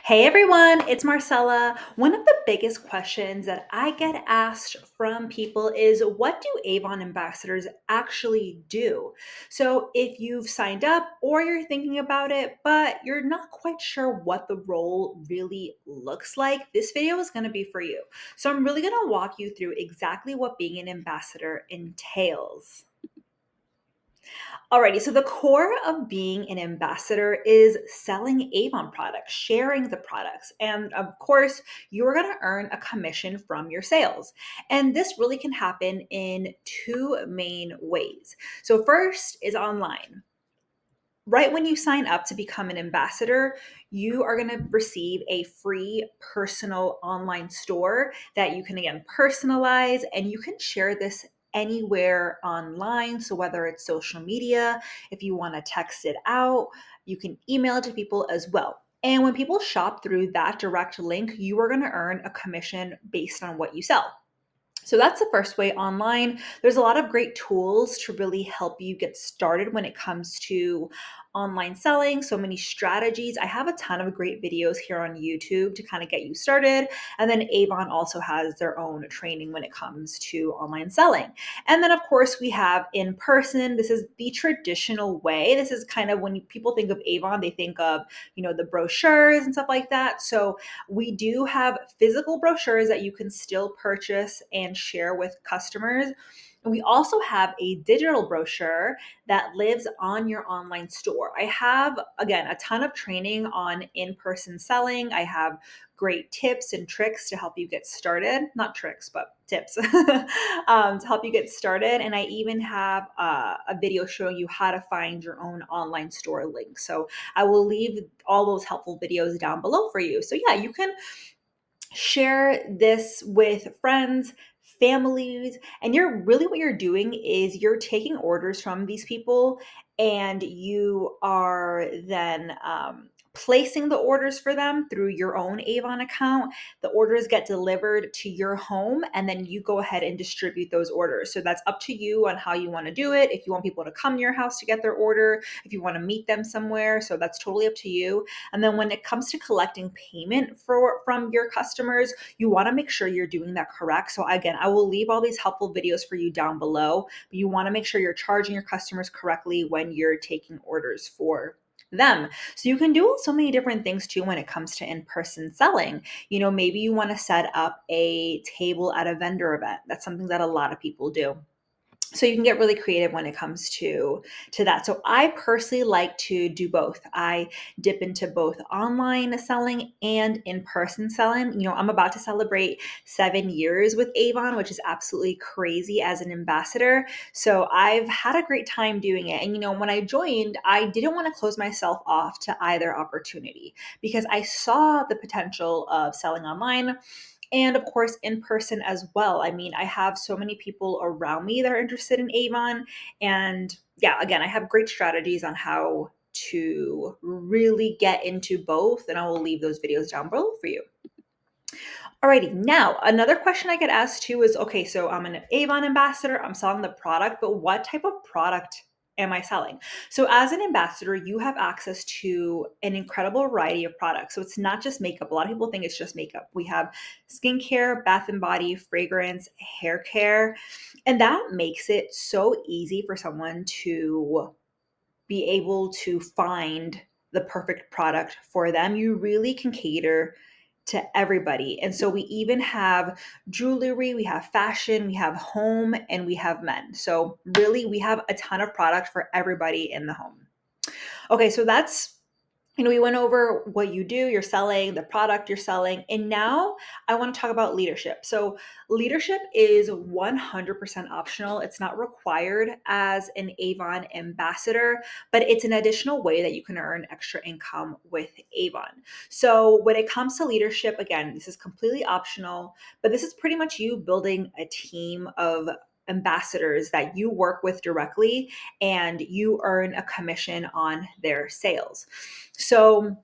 Hey everyone, it's Marcella. One of the biggest questions that I get asked from people is what do Avon ambassadors actually do? So, if you've signed up or you're thinking about it, but you're not quite sure what the role really looks like, this video is going to be for you. So, I'm really going to walk you through exactly what being an ambassador entails. Alrighty, so the core of being an ambassador is selling Avon products, sharing the products, and of course, you're going to earn a commission from your sales. And this really can happen in two main ways. So, first is online. Right when you sign up to become an ambassador, you are going to receive a free personal online store that you can again personalize, and you can share this anywhere online. So, whether it's social media, if you want to text it out, you can email it to people as well. And when people shop through that direct link, you are going to earn a commission based on what you sell. So that's the first way online. There's a lot of great tools to really help you get started when it comes to online selling. So many strategies. I have a ton of great videos here on YouTube to kind of get you started. And then Avon also has their own training when it comes to online selling. And then, of course, we have in person. This is the traditional way. This is kind of when people think of Avon, they think of, the brochures and stuff like that. So we do have physical brochures that you can still purchase and share with customers. And we also have a digital brochure that lives on your online store. I have, again, a ton of training on in person selling. I have great tips and tricks to help you get started. Not tricks, but tips to help you get started. And I even have a video showing you how to find your own online store link. So I will leave all those helpful videos down below for you. So, yeah, you can share this with friends, families, and what you're doing is you're taking orders from these people, and you are then placing the orders for them through your own Avon account. The orders get delivered to your home, and then you go ahead and distribute those orders. So that's up to you on how you want to do it. If you want people to come to your house to get their order, if you want to meet them somewhere, so that's totally up to you. And then when it comes to collecting payment from your customers, you want to make sure you're doing that correct. So again, I will leave all these helpful videos for you down below, but you want to make sure you're charging your customers correctly when you're taking orders for them. So you can do so many different things too when it comes to in-person selling. Maybe you want to set up a table at a vendor event. That's something that a lot of people do. So you can get really creative when it comes to that. So I personally like to do both. I dip into both online selling and in-person selling. I'm about to celebrate 7 years with Avon, which is absolutely crazy as an ambassador. So I've had a great time doing it. And when I joined, I didn't want to close myself off to either opportunity because I saw the potential of selling online and of course in person as well. I mean, I have so many people around me that are interested in Avon. And yeah, again, I have great strategies on how to really get into both. And I will leave those videos down below for you. Alrighty, now another question I get asked too is okay, so I'm an Avon ambassador, I'm selling the product, but what type of product am I selling? So, as an ambassador, you have access to an incredible variety of products. So, it's not just makeup. A lot of people think it's just makeup. We have skincare, bath and body, fragrance, hair care, and that makes it so easy for someone to be able to find the perfect product for them. You really can cater to everybody. And so we even have jewelry, we have fashion, we have home, and we have men. So really, we have a ton of product for everybody in the home. Okay, so that's we went over what you do, you're selling, the product you're selling, and now I want to talk about leadership. So, leadership is 100% optional. It's not required as an Avon ambassador, but it's an additional way that you can earn extra income with Avon. So, when it comes to leadership, again, this is completely optional, but this is pretty much you building a team of ambassadors that you work with directly and you earn a commission on their sales. So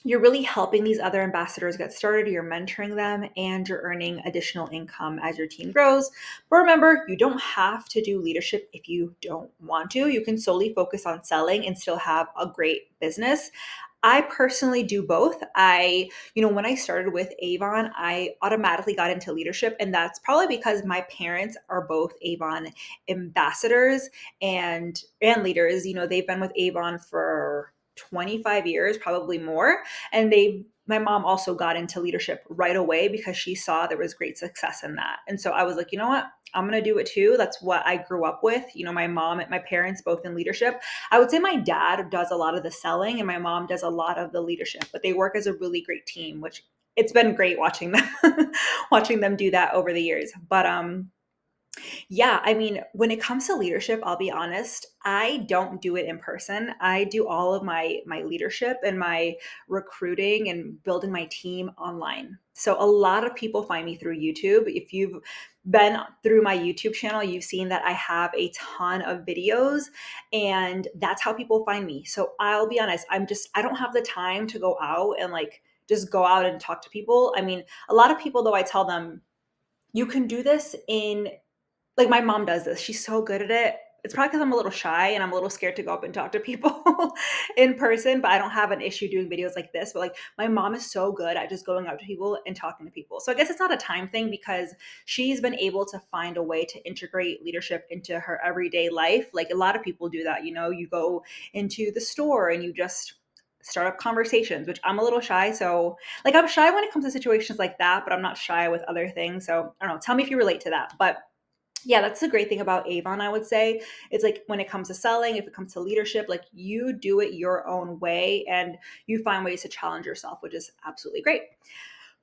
you're really helping these other ambassadors get started, you're mentoring them, and you're earning additional income as your team grows. But remember, you don't have to do leadership if you don't want to. You can solely focus on selling and still have a great business. I personally do both. When I started with Avon, I automatically got into leadership, and that's probably because my parents are both Avon ambassadors and leaders. They've been with Avon for 25 years, probably more, and my mom also got into leadership right away because she saw there was great success in that. And so I was like, you know what? I'm going to do it too. That's what I grew up with. My mom and my parents both in leadership. I would say my dad does a lot of the selling and my mom does a lot of the leadership, but they work as a really great team, which it's been great watching them watching them do that over the years. But yeah, I mean, when it comes to leadership, I'll be honest, I don't do it in person. I do all of my leadership and my recruiting and building my team online. So a lot of people find me through YouTube. If you've been through my YouTube channel, you've seen that I have a ton of videos and that's how people find me. So I'll be honest, I don't have the time to go out and like just go out and talk to people. I mean, a lot of people though, I tell them you can do this in like, my mom does this, she's so good at it. It's probably because 'cause I'm a little shy and I'm a little scared to go up and talk to people in person, but I don't have an issue doing videos like this, but, like, my mom is so good at just going up to people and talking to people. So I guess it's not a time thing because she's been able to find a way to integrate leadership into her everyday life. Like, a lot of people do that, you go into the store and you just start up conversations, which I'm a little shy, so like, I'm shy when it comes to situations like that, but I'm not shy with other things, so I don't know, tell me if you relate to that, but yeah, that's the great thing about Avon, I would say. It's like when it comes to selling, if it comes to leadership, like you do it your own way and you find ways to challenge yourself, which is absolutely great.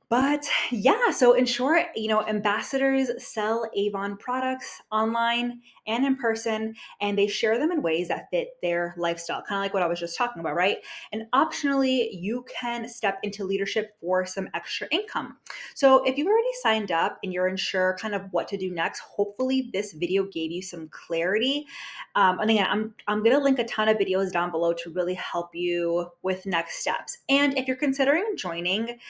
But yeah, so in short, ambassadors sell Avon products online and in person, and they share them in ways that fit their lifestyle, kind of like what I was just talking about, right? And optionally, you can step into leadership for some extra income. So if you've already signed up and you're unsure kind of what to do next, hopefully this video gave you some clarity. And again, I'm going to link a ton of videos down below to really help you with next steps. And if you're considering joining,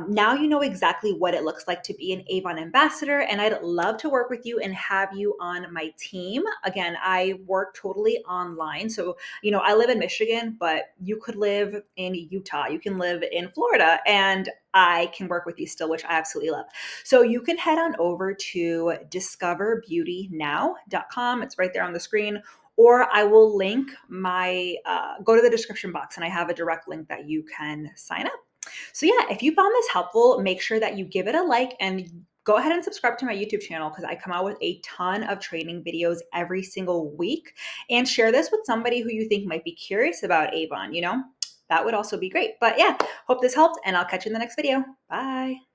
now you know exactly what it looks like to be an Avon ambassador, and I'd love to work with you and have you on my team. Again, I work totally online. So, I live in Michigan, but you could live in Utah, you can live in Florida, and I can work with you still, which I absolutely love. So you can head on over to discoverbeautynow.com. It's right there on the screen. Or I will link go to the description box and I have a direct link that you can sign up. So yeah, if you found this helpful, make sure that you give it a like and go ahead and subscribe to my YouTube channel because I come out with a ton of training videos every single week. And share this with somebody who you think might be curious about Avon, that would also be great. But yeah, hope this helped and I'll catch you in the next video. Bye.